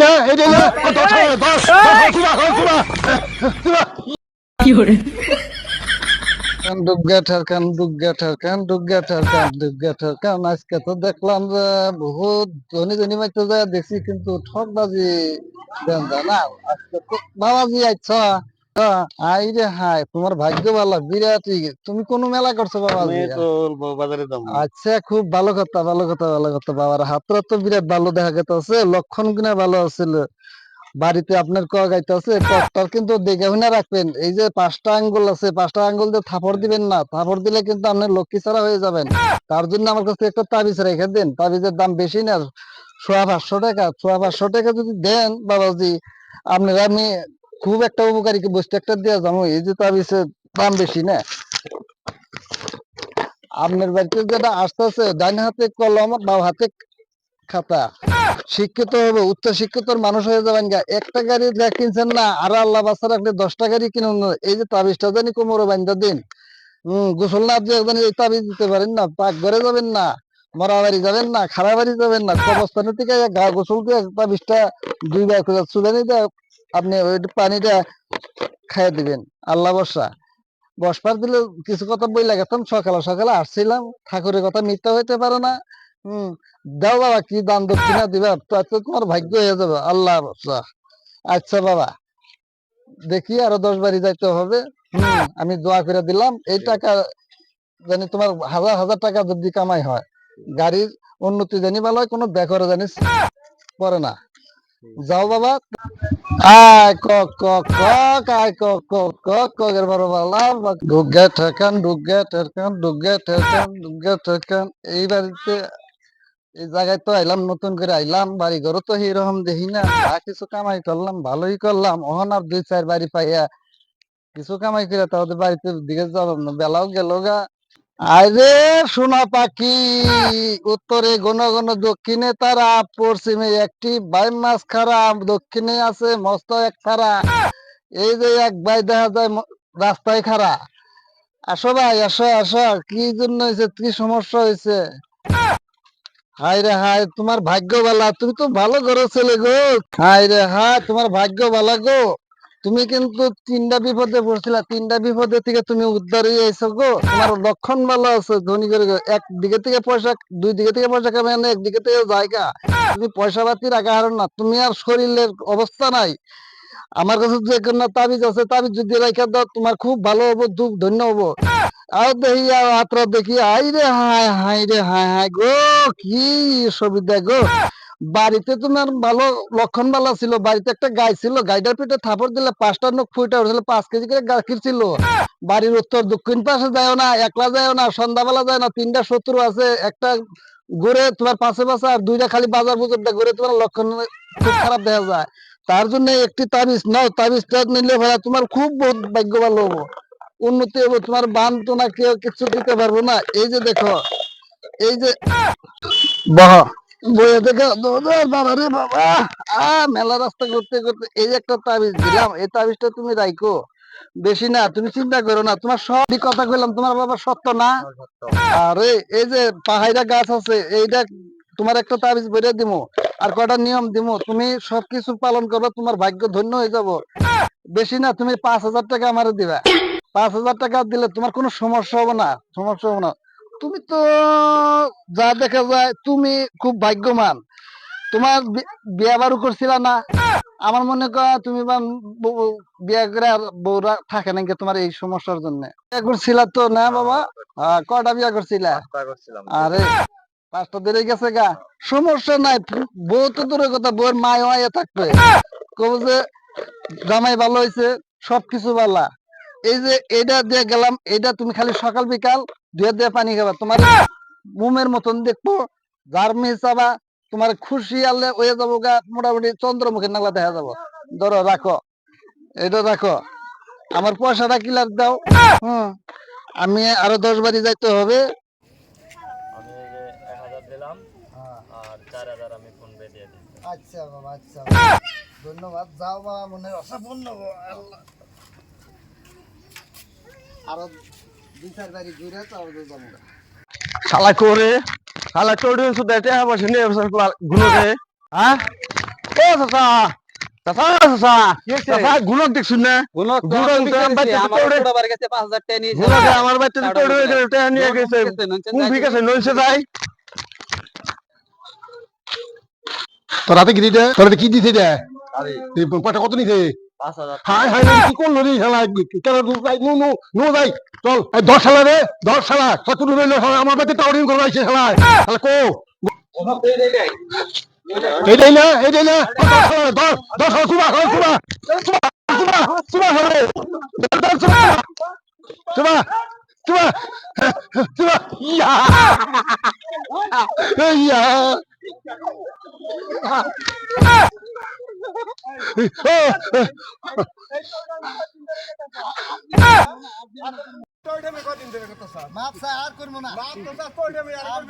না এটা না দশ দশ কি hore ডুগা ঠারকান ডুগা ঠারকান ডুগা ঠারকান ডুগা ঠারকান। আজকে তো দেখলাম যে বহুত ধনী ধনী মাইতে যায় দেখছি, কিন্তু ঠকবাজি দেন যায় না। আজকে তো বাবাজি আচ্ছা আই রে হাই, তোমার ভাগ্য ভালো বিরাট। তুমি কোন মেলা করছো আমি বাবাজি? তো বাজারে দাম আচ্ছা, খুব ভালো কথা ভালো কথা ভালো কথা। বাবার হাতটা তো বিরাট ভালো দেখা গেছে, লক্ষণ গুণা ভালো আছিল। বাড়িতে আপনার কক আইতাছে, ককটার কিন্তু দেখে শুনে রাখবেন। এই যে 5টা আঙ্গুল আছে, 5টা আঙ্গুল দিয়ে থাপড় দিবেন না, থাপড় দিলে কিন্তু আপনি লক্ষ্মী ছাড়া হয়ে যাবেন। তার জন্য আমার কাছে একটা তাবিজ রেখে দেন। তাবিজের দাম বেশি না, 550 টাকা। 550 টাকা যদি দেন বাবাজি, আপনার আমি খুব একটা উপকারী বস্তু একটা দিয়ে যাবো। এই যে তাবিজের দাম বেশি না। আপনার বাড়িতে যেটা আসতেছে, ডান হাতে কলম বাম হাতে খাতা, শিক্ষিত হবে, উচ্চ শিক্ষিত মানুষ হয়ে যাবেন। একটা গাড়ি যা কিনছেন না, আর আল্লাহ বাচ্চা রাখলে 10টা গাড়ি কিনুন। এই যে তাবিজটা জানি কোমরে বান্ধা দিন। গোসল না দিয়ে জানি এই তাবিজ দিতে পারেন না, পাক ঘরে যাবেন না, মরা বাড়ি যাবেন না, খারাপ বাড়ি যাবেন না, কবরস্থানের থেকে গা গোসল দিয়ে তাবিজটা 2 বার করে চুলানি দিয়ে আপনি ওই পানিটা খাইয়ে দিবেন। আল্লাহ বর্ষা বসবার দিলে কিছু কথা বই লাগাতাম। সকালে সকালে আসছিলাম, ঠাকুরের কথা মিথ্যা হইতে পারে না। হম দাও বাবা, কি দান দক্ষিণা দিবা, তাতে তোমার ভাগ্য হয়ে যাবে। আল্লাহ ভরসা। আচ্ছা বাবা, দেখি আরো 10 বাড়ি যাইতে হবে। আমি দোয়া করে দিলাম। এই টাকা জানি তোমার হাজার হাজার টাকা যদি কামাই হয়, গাড়ির উন্নতি জানি ভালো হয়, কোনো বেকার জানিস পরে না। যাও বাবা। আয় কক কক কক, আয় কক কক কক, ককের বড় বালা। ডুগা ঠেকান ডুগা ঠেকান ডুগা ঠেকান ডুগা ঠেকান। এই বাড়িতে এই জায়গায় তো আইলাম, নতুন করে আইলাম। বাড়ি ঘরও তো এইরকম দেখি না। যা কিছু কামাই করলাম ভালোই করলাম। ওহন আর 2-4 বাড়ি পাইয়া কিছু কামাই করে তাহলে বাড়িতে দিকে যাব না, বেলাও গেল গা। আরে সোনা পাখি, উত্তরে ঘন ঘন, দক্ষিণে তারা, পশ্চিমে একটি বাই মাছ খারা, দক্ষিণে আছে মস্ত এক তারা। এই যে এক ভাই দেখা যায় রাস্তায় খাড়া। আসো ভাই, আসো আসো। কি জন্য হয়েছে, কি সমস্যা হয়েছে? হাই রে হাই, তোমার ভাগ্য বালা, তুমি তো ভালো ঘরে ছেলে গো। হাই রে হাই, তোমার ভাগ্য বালা গো। তুমি কিন্তু 3টা বিপদে পড়ছিলা, 3টা বিপদে থেকে তুমি উদ্ধার হয়ে আইছো গো। তোমার লক্ষণ ভালো আছে, ধনী করে একদিকে থেকে পয়সা, 2 দিকে থেকে পয়সা কামাই না, একদিকে থেকে জায়গা। তুমি পয়সা পাতি রাখা হারো না, তুমি আর শরীরের অবস্থা নাই। আমার কাছে যে কোনো তাবিজ আছে, তাবিজ যদি রেখে দাও, তোমার খুব ভালো হবো, দুঃখ ধন্য হবো। আর দেখি আত্রা দেখি, হাই রে হাই, হাই রে হাই হাই গো, কি সুবিধা গো। বাড়িতে তোমার ভালো লক্ষণ ভালো ছিল। বাড়িতে একটা গাই ছিল, গাইটার পেটে থাপড় দিলে 5টা নখ ফুটে উঠছিল, 5 কেজি করে গাখির ছিল। বাড়ির উত্তর দক্ষিণ পাশে যায় না, একলা যায় না, সন্ধ্যাবেলা যায় না, 3টা শত্রু আছে। একটা ঘুরে তোমার পাশে পাশে, আর 2টা খালি বাজার বুজুর ঘুরে, তোমার লক্ষণ খুব খারাপ দেখা যায়। তার জন্য একটি তাবিজ নাও, তাবিজটা নিলে ভাড়া তোমার খুব বহুত ভাগ্য ভালো হবো, উন্নতি হবো। তোমার বান তো না কেউ কিছু দিতে পারবো না। এই যে দেখো, এই যে বহ বইয়ে দেখো, বাবা রে বাবা। মেলা রাস্তা করতে করতে এই যে একটা তাবিজ দিলাম, এই তাবিজটা তুমি রাখো। বেশি না, তুমি চিন্তা করো না। তোমার সবই কথা কইলাম, তোমার বাবা সত্য না? আরে এই যে পাহাড়া গাছ আছে, এইটা তোমার একটা তাবিজ বইরে দিমু, আর কয়টা নিয়ম দিমু। তুমি সবকিছু পালন করবে, তোমার ভাগ্য ধন্য হয়ে যাব। বেশি না, তুমি 5,000 টাকা আমারে দিবা। 5,000 টাকা দিলে তোমার কোনো সমস্যা হবে না, সমস্যা হবে না। তুমি তো যা দেখা যায় তুমি খুব ভাগ্যবান। তোমার বিয়া বারু করছিলা না? আমার মনে কর তুমি বিয়া করে আর বউরা থাকে নাকি তোমার এই সমস্যার জন্য। বিয়া করছিলা তো না বাবা? কয়টা বিয়া করছিলা? আরে 5টা বেড়ে গেছে গা। সমস্যা নাই, বউ তো দূরের কথা, বউয়ের মায় হয়ে থাকবে। কব যে জামাই ভালো হয়েছে, সবকিছু ভালো। এই যে এটা দিয়ে গেলাম, এটা তুমি খালি সকাল বিকাল 2 দিয়ে পানি খাবা, তোমার মোমের মতন দেখবো। যার মিশাবা তোমার খুশি আলে হয়ে যাবো গা, মোটামুটি চন্দ্রমুখী নাগলা দেখা যাবো। ধরো রাখো, এটা রাখো। আমার পয়সাটা কিলার দাও। আমি আরো 10 বাড়ি যাইতে হবে। আমি এই যে 1,000 দিলাম আর 4,000 আমি ফোন পে দিয়ে দিই। আচ্ছা বাবা, আচ্ছা বাবা। ধন্যবাদ। যাও বাবা, মনে অসাপূর্ণ আল্লাহ। আরো 2-4 বাড়ি ঘুরে তারপরে যাবো। শালা করে শালা করে শুধু এটা বসে নে গুলো রে। হ্যাঁ চাচা চাচা চাচা চাচা গুণক দেখছুন না গুণক আমার বাচ্চা নিয়ে গেছে কোন ঠিক আছে নইছে যাই তোর হাতে কি দিতে তোর হাতে কি দিছে রে পয়সা কত নিছে 5,000 হাই হাই কি করলো রে শালা কেন যাই নো নো নো যাই চল 10 শালা রে 10 শালা কত রইল আমার বাড়িতে টাউরিং করে আইছে শালা শালা কো এইটাই না 10 শালা 10 শালা সুবা সুবা সুবা সুবা হবে সুবা সুবা সুবা সুবা ইয়া ইয়া মাপ চাই আর করবো না আর